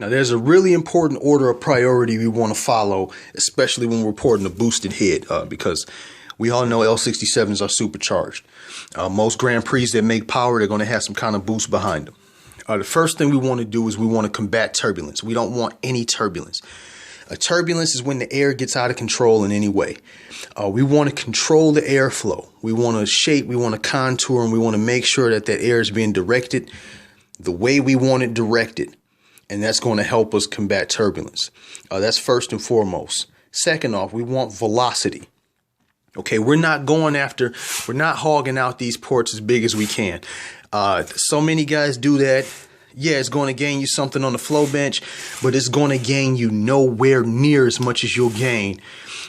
Now, there's a really important order of priority we want to follow, especially when we're porting a boosted head, because we all know L67s are supercharged. Most Grand Prix that make power, they're going to have some kind of boost behind them. The first thing we want to do is we want to combat turbulence. We don't want any turbulence. Turbulence is when the air gets out of control in any way. We want to control the airflow. We want to shape, we want to contour, and we want to make sure that that air is being directed the way we want it directed. And that's going to help us combat turbulence. That's first and foremost. Second off, we want velocity. Okay, we're not hogging out these ports as big as we can. So many guys do that. Yeah, it's going to gain you something on the flow bench, but it's going to gain you nowhere near as much as you'll gain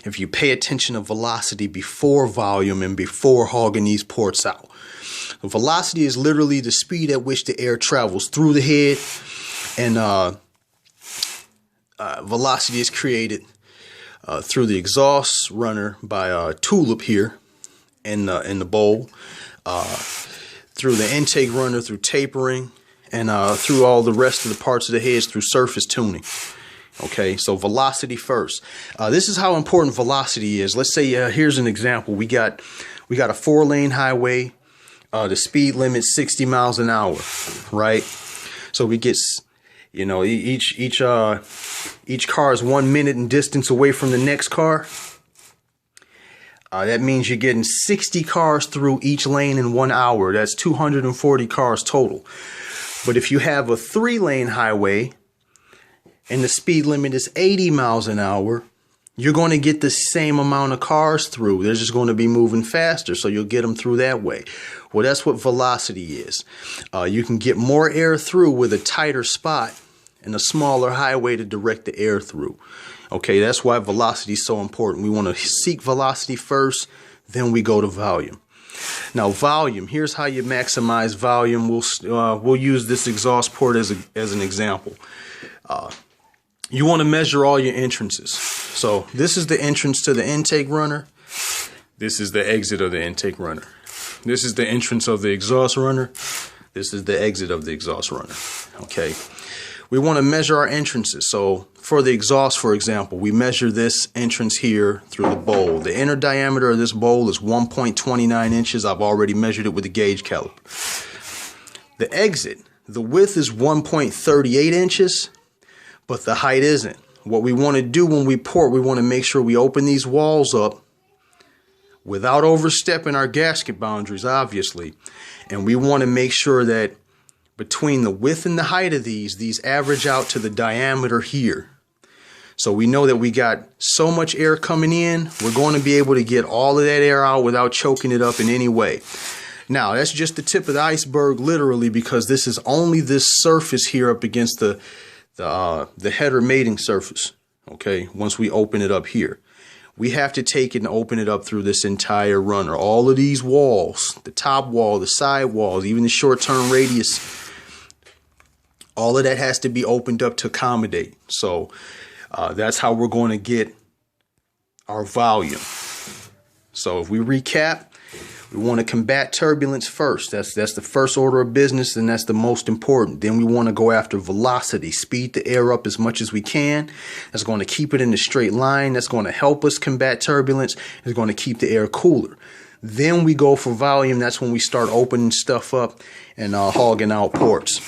if you pay attention to velocity before volume and before hogging these ports out. Velocity is literally the speed at which the air travels through the head, and velocity is created through the exhaust runner by tulip here in the bowl, through the intake runner through tapering, and through all the rest of the parts of the heads through surface tuning. Okay, so velocity first. This is how important velocity is. Let's say here's an example. We got a 4-lane highway. The speed limit 60 miles an hour, right? So we get, you know, each car is 1 minute in distance away from the next car. That means you're getting 60 cars through each lane in 1 hour. That's 240 cars total. But if you have a 3-lane highway and the speed limit is 80 miles an hour, you're going to get the same amount of cars through. They're just going to be moving faster, so you'll get them through that way. Well, that's what velocity is. You can get more air through with a tighter spot and a smaller highway to direct the air through. Okay, that's why velocity is so important. We want to seek velocity first, then we go to volume. Now, volume, here's how you maximize volume. We'll use this exhaust port as an example. You want to measure all your entrances. So this is the entrance to the intake runner. This is the exit of the intake runner. This is the entrance of the exhaust runner. This is the exit of the exhaust runner. Okay. We want to measure our entrances. So for the exhaust, for example, we measure this entrance here through the bowl. The inner diameter of this bowl is 1.29 inches. I've already measured it with a gauge caliper. The exit, the width is 1.38 inches. But the height isn't. What we want to do when we port, we want to make sure we open these walls up without overstepping our gasket boundaries, obviously. And we want to make sure that between the width and the height of these average out to the diameter here. So we know that we got so much air coming in, we're going to be able to get all of that air out without choking it up in any way. Now, that's just the tip of the iceberg, literally, because this is only this surface here up against the header mating surface. Okay, once we open it up here, we have to take it and open it up through this entire runner. All of these walls, the top wall, the side walls, even the short-term radius, all of that has to be opened up to accommodate. So that's how we're going to get our volume. So if we recap, we want to combat turbulence first. That's the first order of business, and that's the most important. Then we want to go after velocity, speed the air up as much as we can. That's going to keep it in a straight line. That's going to help us combat turbulence. It's going to keep the air cooler. Then we go for volume. That's when we start opening stuff up and hogging out ports.